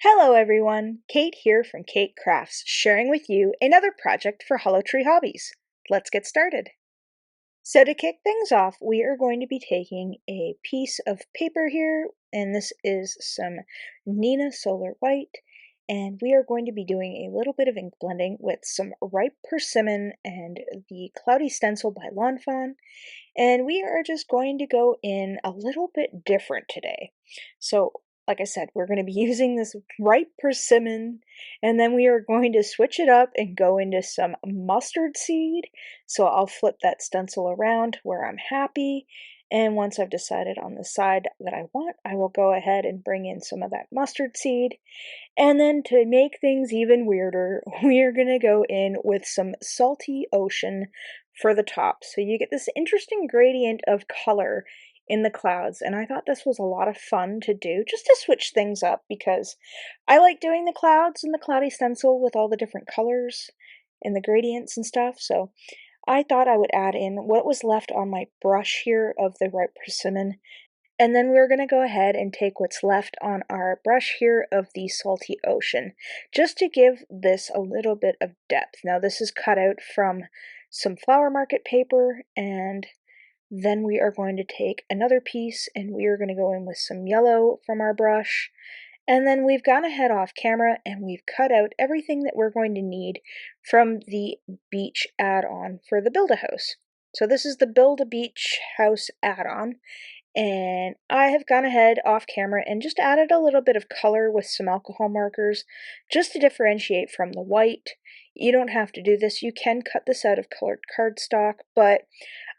Hello everyone, Kate here from Keight Krafts, sharing with you another project for Hollow Tree Hobbies. Let's get started. So to kick things off, we are going to be taking a piece of paper here, and this is some Nina Solar White, and we are going to be doing a little bit of ink blending with some ripe persimmon and the Cloudy Stencil by Fawn, and we are just going to go in a little bit different today. So like I said, we're going to be using this ripe persimmon, and then we are going to switch it up and go into some mustard seed. So I'll flip that stencil around where I'm happy, and once I've decided on the side that I want, I will go ahead and bring in some of that mustard seed. And then to make things even weirder, we are going to go in with some salty ocean for the top. So you get this interesting gradient of color in the clouds, and I thought this was a lot of fun to do just to switch things up because I like doing the clouds and the cloudy stencil with all the different colors and the gradients and stuff. So I thought I would add in what was left on my brush here of the ripe persimmon, and then we're going to go ahead and take what's left on our brush here of the salty ocean, just to give this a little bit of depth. Now this is cut out from some flower market paper, and then we are going to take another piece and we are going to go in with some yellow from our brush. And then we've gone ahead off camera and we've cut out everything that we're going to need from the beach add-on for the Build-A-House. So this is the Build-A-Beach House add-on, and I have gone ahead off camera and just added a little bit of color with some alcohol markers just to differentiate from the white. You don't have to do this. You can cut this out of colored cardstock, but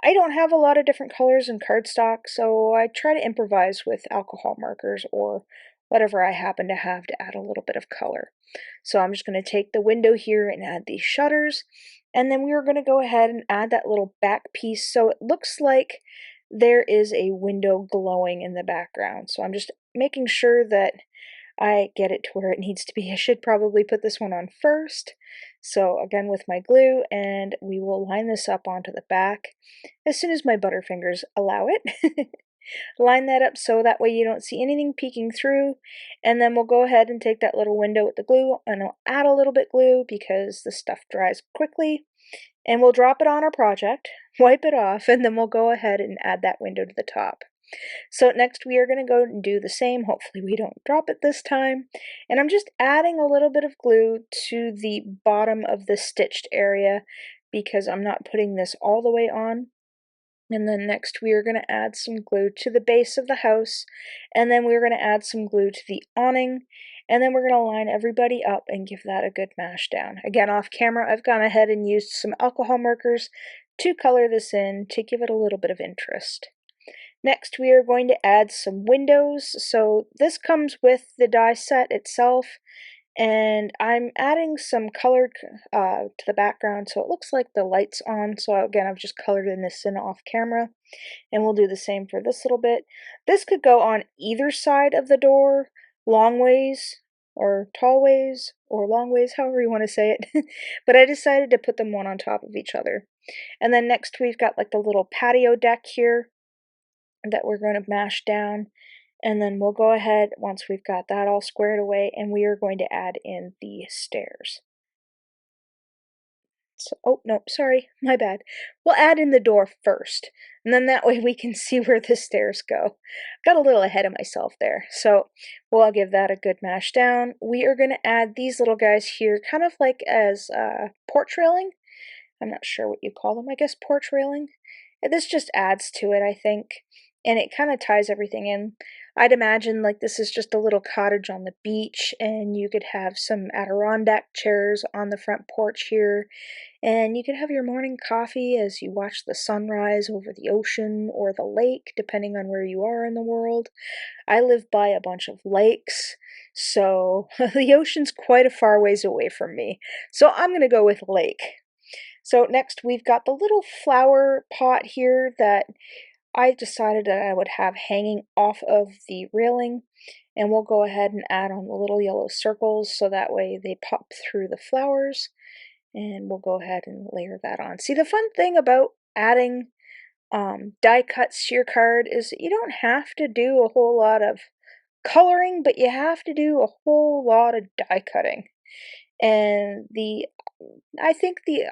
I don't have a lot of different colors in cardstock, so I try to improvise with alcohol markers or whatever I happen to have to add a little bit of color. So I'm just going to take the window here and add these shutters, and then we are going to go ahead and add that little back piece so it looks like there is a window glowing in the background. So I'm just making sure that I get it to where it needs to be. I should probably put this one on first. So again with my glue, and we will line this up onto the back as soon as my butterfingers allow it. Line that up so that way you don't see anything peeking through, and then we'll go ahead and take that little window with the glue and I'll add a little bit glue because the stuff dries quickly, and we'll drop it on our project, wipe it off, and then we'll go ahead and add that window to the top. So next we are going to go and do the same. Hopefully we don't drop it this time. And I'm just adding a little bit of glue to the bottom of the stitched area because I'm not putting this all the way on. And then next we are going to add some glue to the base of the house, and then we're going to add some glue to the awning, and then we're going to line everybody up and give that a good mash down. Again, off camera, I've gone ahead and used some alcohol markers to color this in to give it a little bit of interest. Next, we are going to add some windows. So this comes with the die set itself, and I'm adding some color to the background so it looks like the light's on. So again, I've just colored in this in off camera, and we'll do the same for this little bit. This could go on either side of the door, long ways or tall ways or long ways, however you want to say it. But I decided to put them one on top of each other. And then next we've got like the little patio deck here that we're going to mash down, and then we'll go ahead once we've got that all squared away and we are going to add in the stairs. So, oh no, sorry, my bad. We'll add in the door first, and then that way we can see where the stairs go. Got a little ahead of myself there. So we'll give that a good mash down. We are going to add these little guys here kind of like as porch railing. I'm not sure what you call them. I guess porch railing. This just adds to it, I think, and it kind of ties everything in. I'd imagine like this is just a little cottage on the beach, and you could have some Adirondack chairs on the front porch here, and you could have your morning coffee as you watch the sunrise over the ocean or the lake, depending on where you are in the world. I live by a bunch of lakes, so the ocean's quite a far ways away from me, so I'm going to go with lake. So next we've got the little flower pot here that I decided that I would have hanging off of the railing, and we'll go ahead and add on the little yellow circles so that way they pop through the flowers, and we'll go ahead and layer that on. See, the fun thing about adding die cuts to your card is that you don't have to do a whole lot of coloring, but you have to do a whole lot of die cutting. And I think the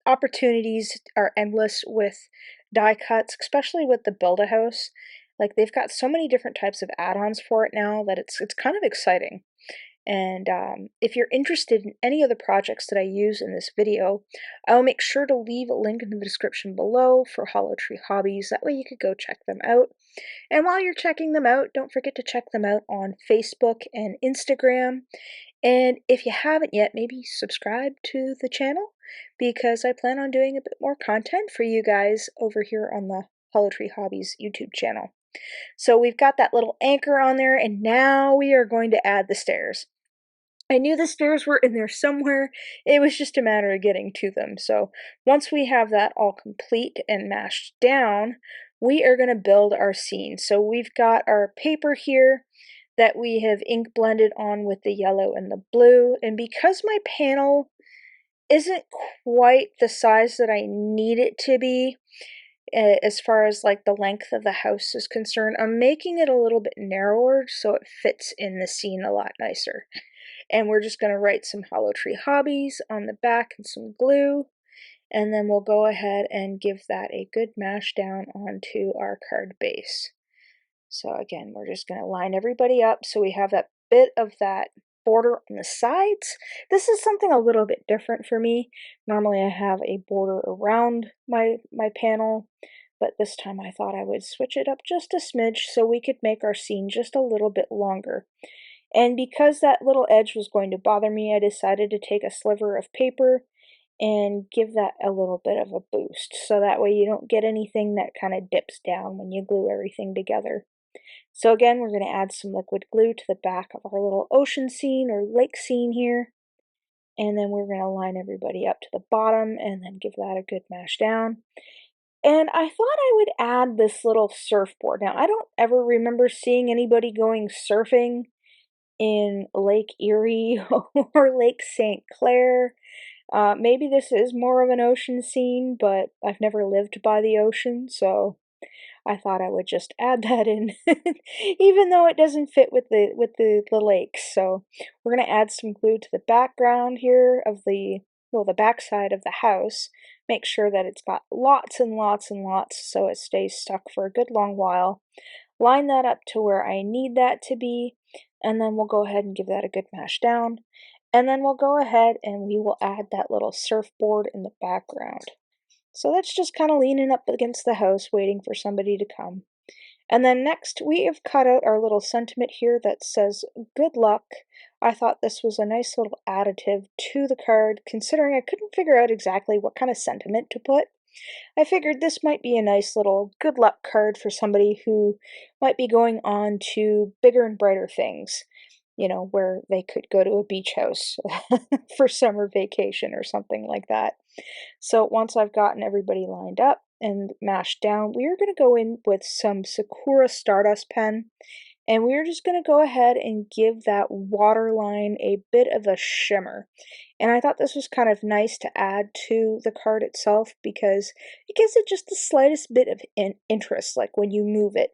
opportunities are endless with die cuts, especially with the Build-A-House. Like they've got so many different types of add-ons for it now that it's kind of exciting. And if you're interested in any of the projects that I use in this video, I'll make sure to leave a link in the description below for Hollow Tree Hobbies. That way you could go check them out. And while you're checking them out, don't forget to check them out on Facebook and Instagram. And if you haven't yet, maybe subscribe to the channel because I plan on doing a bit more content for you guys over here on the Hollow Tree Hobbies YouTube channel. So we've got that little anchor on there, and now we are going to add the stairs. I knew the stairs were in there somewhere, it was just a matter of getting to them. So once we have that all complete and mashed down, we are going to build our scene. So we've got our paper here that we have ink blended on with the yellow and the blue, and because my panel isn't quite the size that I need it to be, as far as like the length of the house is concerned, I'm making it a little bit narrower so it fits in the scene a lot nicer. And we're just going to write some Hollow Tree Hobbies on the back and some glue, and then we'll go ahead and give that a good mash down onto our card base. So again, we're just going to line everybody up so we have that bit of that border on the sides. This is something a little bit different for me. Normally I have a border around my panel, but this time I thought I would switch it up just a smidge so we could make our scene just a little bit longer. And because that little edge was going to bother me, I decided to take a sliver of paper and give that a little bit of a boost, so that way you don't get anything that kind of dips down when you glue everything together. So again, we're going to add some liquid glue to the back of our little ocean scene or lake scene here. And then we're going to line everybody up to the bottom and then give that a good mash down. And I thought I would add this little surfboard. Now, I don't ever remember seeing anybody going surfing in Lake Erie or Lake St. Clair. Maybe this is more of an ocean scene, but I've never lived by the ocean, so I thought I would just add that in, even though it doesn't fit with the lakes. So we're going to add some glue to the background here of the backside of the house. Make sure that it's got lots and lots and lots so it stays stuck for a good long while. Line that up to where I need that to be, and then we'll go ahead and give that a good mash down. And then we'll go ahead and we will add that little surfboard in the background. So that's just kind of leaning up against the house, waiting for somebody to come. And then next, we have cut out our little sentiment here that says, good luck. I thought this was a nice little additive to the card, considering I couldn't figure out exactly what kind of sentiment to put. I figured this might be a nice little good luck card for somebody who might be going on to bigger and brighter things, you know, where they could go to a beach house for summer vacation or something like that. So once I've gotten everybody lined up and mashed down, we are going to go in with some Sakura Stardust pen, and we're just going to go ahead and give that waterline a bit of a shimmer. And I thought this was kind of nice to add to the card itself because it gives it just the slightest bit of interest, like when you move it.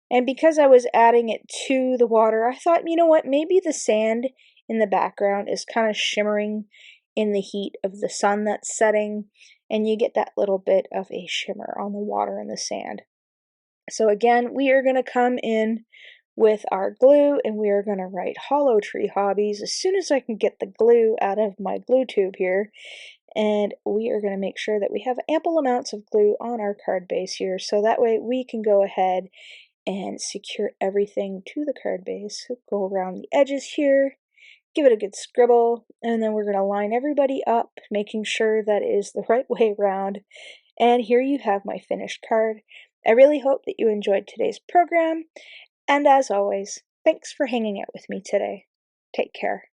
And because I was adding it to the water, I thought, you know what, maybe the sand in the background is kind of shimmering in the heat of the sun that's setting, and you get that little bit of a shimmer on the water and the sand. So again, we are going to come in with our glue, and we are going to write Hollow Tree Hobbies as soon as I can get the glue out of my glue tube here. And we are going to make sure that we have ample amounts of glue on our card base here, so that way we can go ahead and secure everything to the card base. So go around the edges here, give it a good scribble, and then we're going to line everybody up, making sure that it is the right way around. And here you have my finished card. I really hope that you enjoyed today's program, and as always, thanks for hanging out with me today. Take care.